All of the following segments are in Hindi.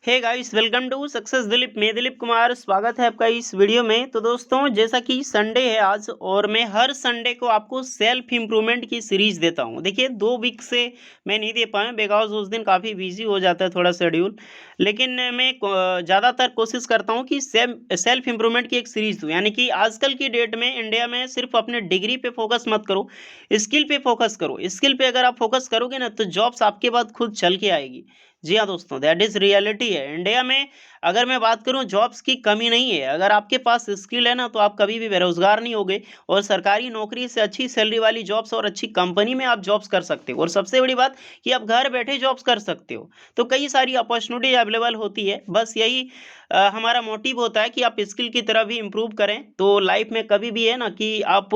Hey guys, welcome to success Dilip. मैं दिलीप कुमार, स्वागत है आपका इस वीडियो में। तो दोस्तों, जैसा कि संडे है आज और मैं हर संडे को आपको सेल्फ इम्प्रूवमेंट की सीरीज देता हूं। देखिए 2 वीक से मैं नहीं दे पाया बिकॉज उस दिन काफ़ी बिजी हो जाता है थोड़ा शेड्यूल। लेकिन मैं ज़्यादातर कोशिश करता हूं कि सेल्फ इम्प्रूवमेंट की एक सीरीज दूं। यानी कि आजकल की डेट में इंडिया में सिर्फ अपने डिग्री पे फोकस मत करो, स्किल पे फोकस करो। स्किल पे अगर आप फोकस करोगे ना तो जॉब्स आपके बाद खुद चल के आएगी। जी हाँ दोस्तों, दैट इज रियलिटी है। इंडिया में अगर मैं बात करूं, जॉब्स की कमी नहीं है। अगर आपके पास स्किल है ना तो आप कभी भी बेरोजगार नहीं होगे और सरकारी नौकरी से अच्छी सैलरी वाली जॉब्स और अच्छी कंपनी में आप जॉब्स कर सकते हो। और सबसे बड़ी बात कि आप घर बैठे जॉब्स कर सकते हो। तो कई सारी अपॉर्चुनिटी अवेलेबल होती है। बस यही हमारा मोटिव होता है कि आप स्किल की तरफ भी इम्प्रूव करें। तो लाइफ में कभी भी है ना कि आप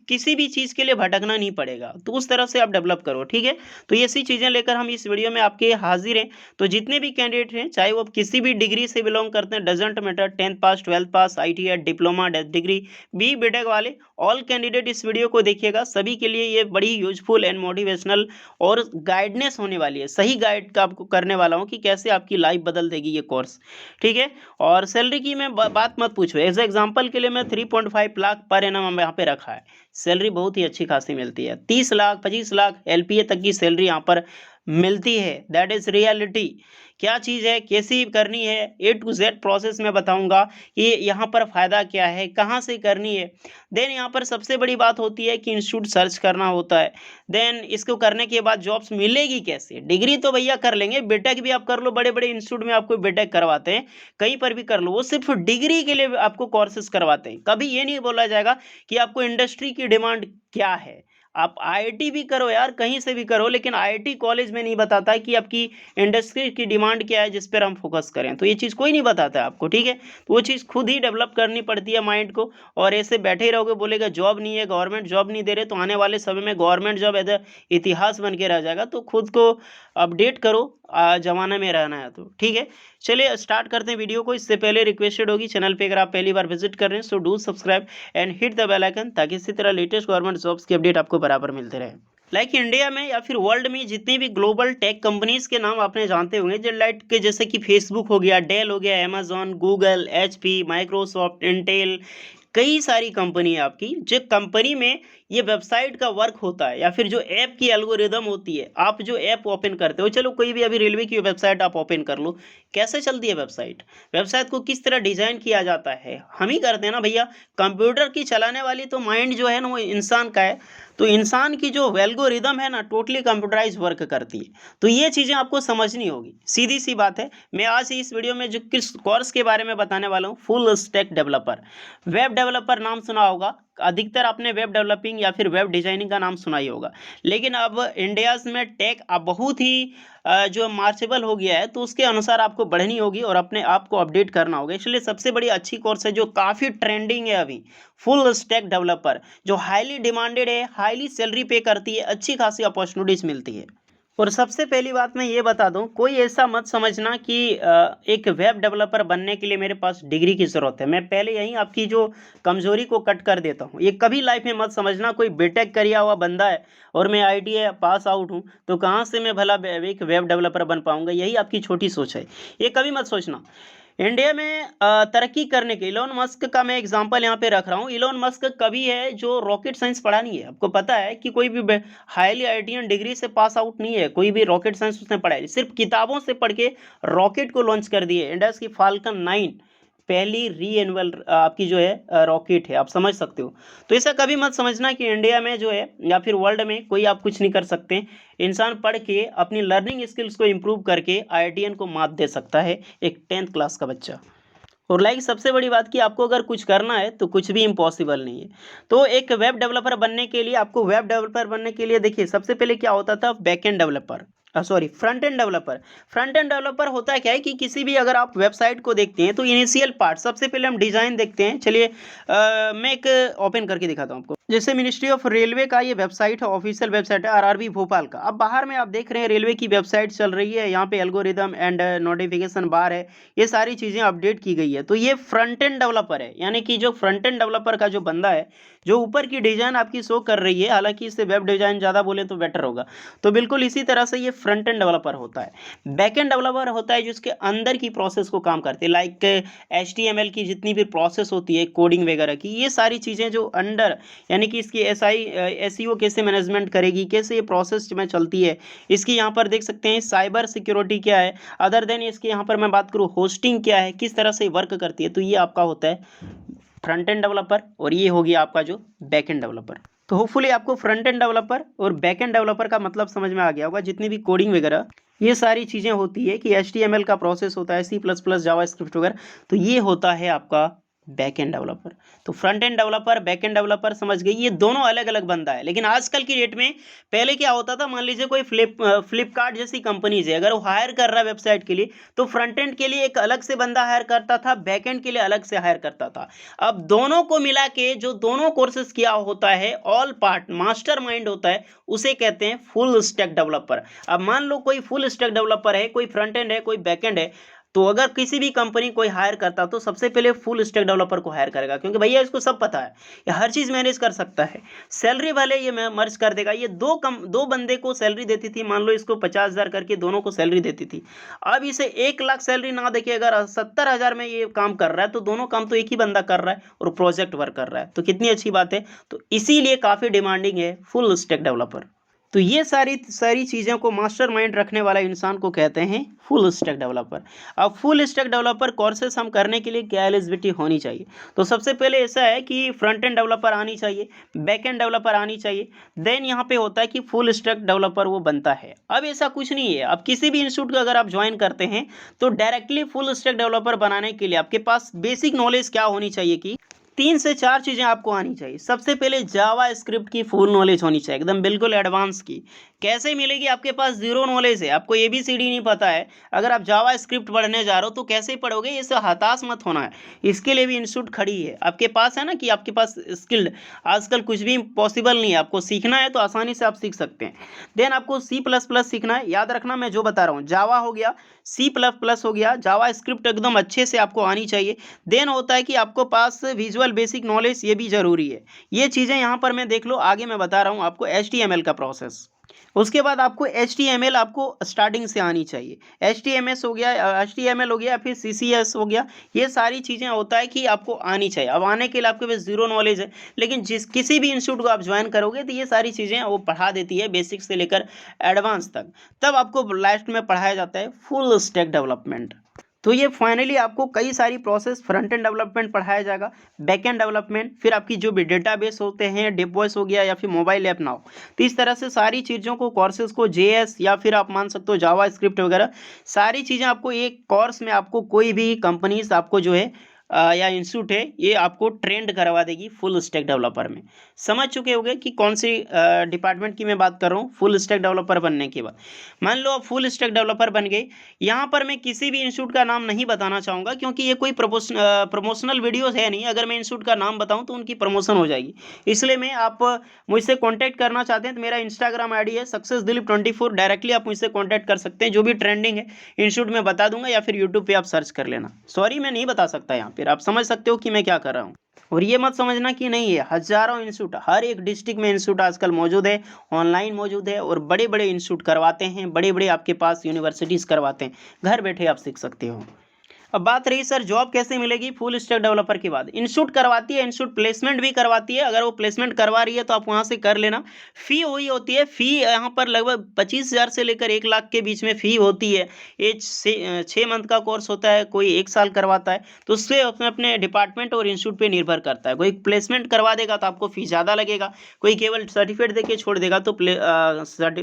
किसी भी चीज़ के लिए भटकना नहीं पड़ेगा। तो उस तरफ से आप डेवलप करो, ठीक है। तो ये ऐसी चीज़ें लेकर हम इस वीडियो में आपके हाजिर हैं। तो जितने भी कैंडिडेट हैं, चाहे वो किसी भी डिग्री से बिलोंग करते हैं, doesn't matter, 10th pass, 12th pass, ITI, diploma, degree, B Tech वाले, ऑल कैंडिडेट इस वीडियो को देखिएगा। सभी के लिए ये बड़ी यूजफुल एंड मोटिवेशनल और गाइडनेस होने वाली है। सही गाइड का आपको करने वाला हूँ कि कैसे आपकी लाइफ बदल देगी ये कोर्स, ठीक है। और सैलरी की मैं बात मत पूछो। एज एग्जाम्पल के लिए मैं 3.5 लाख पर एनम यहाँ पे रखा है। सैलरी बहुत ही अच्छी खासी मिलती है। 30 लाख 25 लाख LPA तक की सैलरी यहाँ पर मिलती है। That is reality. क्या चीज़ है, कैसी करनी है, A to Z प्रोसेस में बताऊंगा कि यहाँ पर फायदा क्या है, कहाँ से करनी है। देन यहाँ पर सबसे बड़ी बात होती है कि इंस्टीट्यूट सर्च करना होता है। देन इसको करने के बाद जॉब्स मिलेगी कैसे। डिग्री तो भैया कर लेंगे, बीटेक भी आप कर लो, बड़े बड़े इंस्टीट्यूट में आपको बीटेक करवाते हैं, कहीं पर भी कर लो। वो सिर्फ डिग्री के लिए आपको कोर्सेज करवाते हैं। कभी ये नहीं बोला जाएगा कि आपको इंडस्ट्री की डिमांड क्या है। आप IIT भी करो यार, कहीं से भी करो, लेकिन IIT कॉलेज में नहीं बताता है कि आपकी इंडस्ट्री की डिमांड क्या है जिस पर हम फोकस करें। तो ये चीज़ कोई नहीं बताता है आपको, ठीक है। तो वो चीज़ खुद ही डेवलप करनी पड़ती है माइंड को। और ऐसे बैठे ही रहोगे, बोलेगा जॉब नहीं है, गवर्नमेंट जॉब नहीं दे रहे, तो आने वाले समय में गवर्नमेंट जॉब एज इतिहास बन के रह जाएगा। तो खुद को अपडेट करो, जमाने में रहना है तो, ठीक है। चलिए स्टार्ट करते हैं वीडियो को। इससे पहले रिक्वेस्टेड होगी, चैनल पे अगर आप पहली बार विजिट कर रहे हैं so do subscribe and hit the bell icon, ताकि इसी तरह लेटेस्ट गवर्नमेंट जॉब्स की अपडेट आपको बराबर मिलते रहे। लाइक इंडिया में या फिर वर्ल्ड में जितनी भी ग्लोबल टेक कंपनीज के नाम आपने जानते होंगे, जो लाइक के जैसे कि फेसबुक हो गया, डेल हो गया, Amazon, Google, HP, Microsoft, Intel, कई सारी कंपनी है आपकी। जो कंपनी में ये वेबसाइट का वर्क होता है या फिर जो ऐप की एल्गोरिदम होती है, आप जो ऐप ओपन करते हो, चलो कोई भी अभी रेलवे की वेबसाइट आप ओपन कर लो, कैसे चलती है वेबसाइट। वेबसाइट को किस तरह डिजाइन किया जाता है, हम ही करते हैं ना भैया। कंप्यूटर की चलाने वाली तो माइंड जो है ना वो इंसान का है। तो इंसान की जो एल्गोरिदम है ना, टोटली कंप्यूटराइज वर्क करती है। तो ये चीज़ें आपको समझनी होगी, सीधी सी बात है। मैं आज इस वीडियो में जो किस कोर्स के बारे में बताने वाला हूँ, full stack developer. Web developer नाम सुना होगा, अधिकतर आपने वेब डेवलपिंग या फिर वेब डिजाइनिंग का नाम सुना ही होगा। लेकिन अब इंडियाज में टेक अब बहुत ही जो मार्चेबल हो गया है, तो उसके अनुसार आपको बढ़नी होगी और अपने आप को अपडेट करना होगा। इसलिए सबसे बड़ी अच्छी कोर्स है जो काफ़ी ट्रेंडिंग है अभी, फुल स्टैक डेवलपर, जो हाईली डिमांडेड है, हाईली सैलरी पे करती है, अच्छी खासी अपॉर्चुनिटीज मिलती है। और सबसे पहली बात मैं ये बता दूं, कोई ऐसा मत समझना कि एक वेब डेवलपर बनने के लिए मेरे पास डिग्री की ज़रूरत है। मैं पहले यहीं आपकी जो कमजोरी को कट कर देता हूं। ये कभी लाइफ में मत समझना कोई बीटेक किया हुआ बंदा है और मैं ITI पास आउट हूं तो कहाँ से मैं भला एक वेब डेवलपर बन पाऊंगा। यही आपकी छोटी सोच है, ये कभी मत सोचना। इंडिया में तरक्की करने के इलोन मस्क का मैं एग्जांपल यहाँ पे रख रहा हूँ। इलोन मस्क कभी है जो रॉकेट साइंस पढ़ा नहीं है। आपको पता है कि कोई भी हाईली IITian डिग्री से पास आउट नहीं है, कोई भी रॉकेट साइंस उसने पढ़ा है। सिर्फ किताबों से पढ़ के रॉकेट को लॉन्च कर दिए। इंडिया की फाल्कन 9 पहली रीएनुअल आपकी जो है रॉकेट है, आप समझ सकते हो। तो ऐसा कभी मत समझना कि इंडिया में जो है या फिर वर्ल्ड में कोई आप कुछ नहीं कर सकते। इंसान पढ़ के अपनी लर्निंग स्किल्स को इम्प्रूव करके IITian को मात दे सकता है, एक 10th क्लास का बच्चा। और लाइक सबसे बड़ी बात कि आपको अगर कुछ करना है तो कुछ भी इम्पॉसिबल नहीं है। तो एक वेब डेवलपर बनने के लिए, आपको वेब डेवलपर बनने के लिए देखिए सबसे पहले क्या होता था, back end developer, sorry front end developer. Front end developer होता है क्या है कि किसी भी अगर आप वेबसाइट को देखते हैं तो इनिशियल पार्ट सबसे पहले हम डिजाइन देखते हैं। चलिए मैं एक ओपन करके दिखाता हूँ आपको। जैसे मिनिस्ट्री ऑफ रेलवे का ये वेबसाइट है, ऑफिशियल वेबसाइट है आरआरबी भोपाल का। अब बाहर में आप देख रहे हैं रेलवे की वेबसाइट चल रही है, यहाँ पे एल्गोरिदम एंड नोटिफिकेशन बार है, ये सारी चीज़ें अपडेट की गई है। तो ये फ्रंट एंड डेवलपर है, यानी कि जो फ्रंट एंड डेवलपर का जो बंदा है, जो ऊपर की डिजाइन आपकी शो कर रही है, हालांकि इससे वेब डिजाइन ज़्यादा बोले तो बेटर होगा। तो बिल्कुल इसी तरह से ये फ्रंट एंड डेवलपर होता है। बैक एंड डेवलपर होता है जिसके अंदर की प्रोसेस को काम करते हैं, लाइक HTML की जितनी भी प्रोसेस होती है कोडिंग वगैरह की, ये सारी चीज़ें जो अंडर, यानी कि इसकी SEO कैसे मैनेजमेंट करेगी, कैसे ये प्रोसेस में चलती है, इसकी यहाँ पर देख सकते हैं साइबर सिक्योरिटी क्या है, अदर देन इसके यहाँ पर मैं बात करूँ होस्टिंग क्या है, किस तरह से वर्क करती है। तो ये आपका होता है फ्रंट एंड डेवलपर, और ये होगी आपका जो बैक एंड डेवलपर। तो होपफुली आपको फ्रंट एंड डेवलपर और बैक एंड डेवलपर का मतलब समझ में आ गया होगा। जितनी भी कोडिंग वगैरह ये सारी चीज़ें होती है कि HTML का प्रोसेस होता है, C++, जावास्क्रिप्ट वगैरह, तो ये होता है आपका बैक एंड डेवलपर। तो front end developer, back end developer समझ गई, ये दोनों अलग अलग बंदा है। लेकिन आजकल की डेट में, पहले क्या होता था, मान लीजिए कोई फ्लिपकार्ट जैसी कंपनीज है, अगर वो हायर कर रहा है वेबसाइट के लिए, तो फ्रंट एंड के लिए एक अलग से बंदा हायर करता था, बैक एंड के लिए अलग से हायर करता था। अब दोनों को मिला के जो दोनों कोर्सेज किया होता है, ऑल पार्ट मास्टर माइंड होता है, उसे कहते हैं फुल स्टैक डेवलपर। अब मान लो कोई फुल स्टैक डेवलपर है, कोई फ्रंट एंड है, कोई बैक एंड है, तो अगर किसी भी कंपनी कोई हायर करता तो सबसे पहले फुल स्टैक डेवलपर को हायर करेगा, क्योंकि भैया इसको सब पता है, ये हर चीज़ मैनेज कर सकता है। सैलरी वाले ये मर्ज कर देगा। ये दो बंदे को सैलरी देती थी, मान लो इसको 50,000 करके दोनों को सैलरी देती थी। अब इसे 1 लाख सैलरी ना देके अगर 70,000 में ये काम कर रहा है, तो दोनों काम तो एक ही बंदा कर रहा है और प्रोजेक्ट वर्क कर रहा है, तो कितनी अच्छी बात है। तो इसीलिए काफ़ी डिमांडिंग है फुल स्टैक डेवलपर। तो ये सारी चीज़ों को मास्टर माइंड रखने वाला इंसान को कहते हैं फुल स्टैक डेवलपर। अब फुल स्टैक डेवलपर कोर्सेस हम करने के लिए क्या एलिजिबिलिटी होनी चाहिए? तो सबसे पहले ऐसा है कि फ्रंट एंड डेवलपर आनी चाहिए, बैक एंड डेवलपर आनी चाहिए, देन यहाँ पे होता है कि फुल स्टैक डेवलपर वो बनता है। अब ऐसा कुछ नहीं है, अब किसी भी इंस्टीट्यूट का अगर आप ज्वाइन करते हैं तो डायरेक्टली फुल स्टैक डेवलपर बनाने के लिए आपके पास बेसिक नॉलेज क्या होनी चाहिए कि 3 से 4 चीज़ें आपको आनी चाहिए। सबसे पहले जावा स्क्रिप्ट की फुल नॉलेज होनी चाहिए, एकदम बिल्कुल एडवांस की। कैसे मिलेगी? आपके पास जीरो नॉलेज है, आपको ABCD नहीं पता है, अगर आप जावा स्क्रिप्ट पढ़ने जा रहे हो तो कैसे पढ़ोगे? इससे हताश मत होना है, इसके लिए भी इंस्टीट्यूट खड़ी है। आपके पास है ना कि आपके पास स्किल्ड, आजकल कुछ भी पॉसिबल नहीं है, आपको सीखना है तो आसानी से आप सीख सकते हैं। देन आपको C++ सीखना है, याद रखना मैं जो बता रहा हूँ, जावा हो गया, C++ हो गया, जावा स्क्रिप्ट एकदम अच्छे से आपको आनी चाहिए। देन होता है कि आपको पास विजुअल बेसिक नॉलेज, ये भी जरूरी है। ये चीज़ें यहाँ पर मैं देख लो, आगे मैं बता रहा हूँ आपको HTML का प्रोसेस। उसके बाद आपको HTML आपको स्टार्टिंग से आनी चाहिए। HTML हो गया, फिर CSS हो गया, ये सारी चीज़ें होता है कि आपको आनी चाहिए। अब आने के लिए आपके पास जीरो नॉलेज है, लेकिन किसी भी इंस्टीट्यूट को आप ज्वाइन करोगे तो ये सारी चीज़ें वो पढ़ा देती है, बेसिक से लेकर एडवांस तक। तब आपको लास्ट में पढ़ाया जाता है फुल स्टैक डेवलपमेंट। तो ये फाइनली आपको कई सारी प्रोसेस, फ्रंट एंड डेवलपमेंट पढ़ाया जाएगा, बैक एंड डेवलपमेंट, फिर आपकी जो भी डेटाबेस होते हैं, डेपवॉइस हो गया या फिर मोबाइल ऐप नाउ, तो इस तरह से सारी चीज़ों को, कोर्सेज को, JS या फिर आप मान सकते हो जावा स्क्रिप्ट वगैरह, सारी चीज़ें आपको एक कोर्स में, आपको कोई भी कंपनीज आपको जो है या इंस्टीट्यूट है, ये आपको ट्रेंड करवा देगी फुल स्टैक डेवलपर में। समझ चुके होंगे कि कौन सी डिपार्टमेंट की मैं बात कर रहा हूँ फुल स्टैक डेवलपर बनने के बाद। मान लो आप फुल स्टैक डेवलपर बन गए, यहाँ पर मैं किसी भी इंस्टीट्यूट का नाम नहीं बताना चाहूँगा, क्योंकि ये कोई प्रमोशनल वीडियोस है नहीं। अगर मैं इंस्टीट्यूट का नाम बताऊँ तो उनकी प्रमोशन हो जाएगी, इसलिए मैं, आप मुझसे कॉन्टैक्ट करना चाहते हैं तो मेरा इंस्टाग्राम ID है सक्सेसदिलीप24, डायरेक्टली आप मुझसे कॉन्टैक्ट कर सकते हैं। जो भी ट्रेंडिंग है इंस्टीट्यूट में बता दूंगा, या फिर यूट्यूब पर आप सर्च कर लेना। सॉरी मैं नहीं बता सकता यहाँ, फिर आप समझ सकते हो कि मैं क्या कर रहा हूँ। और ये मत समझना कि नहीं है, हजारों इंस्टीट्यूट, हर एक डिस्ट्रिक्ट में इंस्टीट्यूट आजकल मौजूद है, ऑनलाइन मौजूद है, और बड़े बड़े इंस्टीट्यूट करवाते हैं, बड़े बड़े आपके पास यूनिवर्सिटीज़ करवाते हैं, घर बैठे आप सीख सकते हो। अब बात रही सर जॉब कैसे मिलेगी फुल स्टैक डेवलपर के बाद? इंस्टीट्यूट करवाती है, इंस्टीट्यूट प्लेसमेंट भी करवाती है। अगर वो प्लेसमेंट करवा रही है तो आप वहाँ से कर लेना। फ़ी वही होती है, फ़ी यहाँ पर लगभग 25,000 से लेकर 1 लाख के बीच में फ़ी होती है। ये 6 मंथ का कोर्स होता है, कोई 1 साल करवाता है, तो उससे अपने अपने डिपार्टमेंट और इंस्टीट्यूट पर निर्भर करता है। कोई प्लेसमेंट करवा देगा तो आपको फ़ी ज़्यादा लगेगा, कोई केवल सर्टिफिकेट दे के छोड़ देगा तो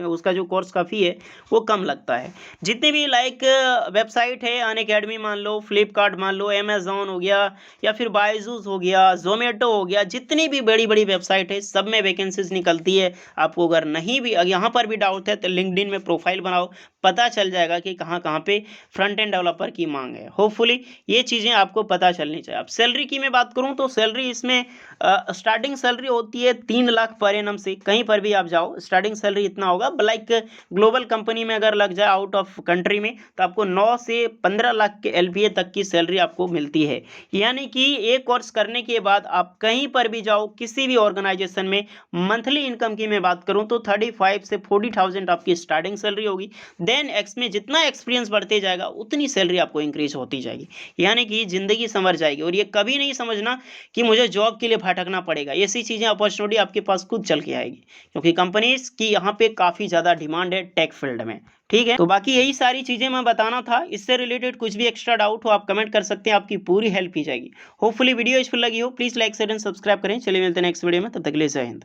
उसका जो कोर्स का फ़ी है वो कम लगता है। जितने भी लाइक वेबसाइट है, अनअकैडमी मान लो, फ्लिपकार्ट मान लो, अमेजोन हो गया, या फिर बायजूस हो गया, जोमेटो हो गया, जितनी भी बड़ी बड़ी वेबसाइट है सब में वैकेंसीज निकलती है। आपको अगर नहीं भी यहाँ पर भी डाउट है तो लिंक्डइन में प्रोफाइल बनाओ, पता चल जाएगा कि कहाँ कहाँ पे फ्रंट एंड डेवलपर की मांग है। होपफुली ये चीज़ें आपको पता चलनी चाहिए। अब सैलरी की मैं बात करूँ तो सैलरी इसमें स्टार्टिंग सैलरी होती है 3 लाख पर एनम से। कहीं पर भी आप जाओ स्टार्टिंग सैलरी इतना होगा। लाइक ग्लोबल कंपनी में अगर लग जाए आउट ऑफ कंट्री में तो आपको 9 से 15 लाख के LPA तक की सैलरी आपको मिलती है। यानी कि एक कोर्स करने के बाद आप कहीं पर भी जाओ किसी भी ऑर्गेनाइजेशन में, मंथली इनकम की मैं बात करूं तो 35 से 40,000 आपकी स्टार्टिंग सैलरी होगी। देन एक्स में जितना एक्सपीरियंस बढ़ते जाएगा उतनी सैलरी आपको इंक्रीज होती जाएगी। यानी कि जिंदगी समझ जाएगी। और ये कभी नहीं समझना कि मुझे जॉब के लिए भटकना पड़ेगा। ऐसी चीजें अपॉर्चुनिटी आपके पास खुद चल के आएगी, क्योंकि कंपनीज की यहाँ पे काफी ज्यादा डिमांड है टेक फील्ड में। ठीक है, तो बाकी यही सारी चीजें मैं बताना था। इससे रिलेटेड कुछ भी एक्स्ट्रा डाउट हो आप कमेंट कर सकते हैं, आपकी पूरी हेल्प की जाएगी। होपफुली वीडियो यूजफुल लगी हो। Please like share and subscribe करें। चलिए मिलते हैं नेक्स्ट वीडियो में, तब तक के लिए जय हिंद।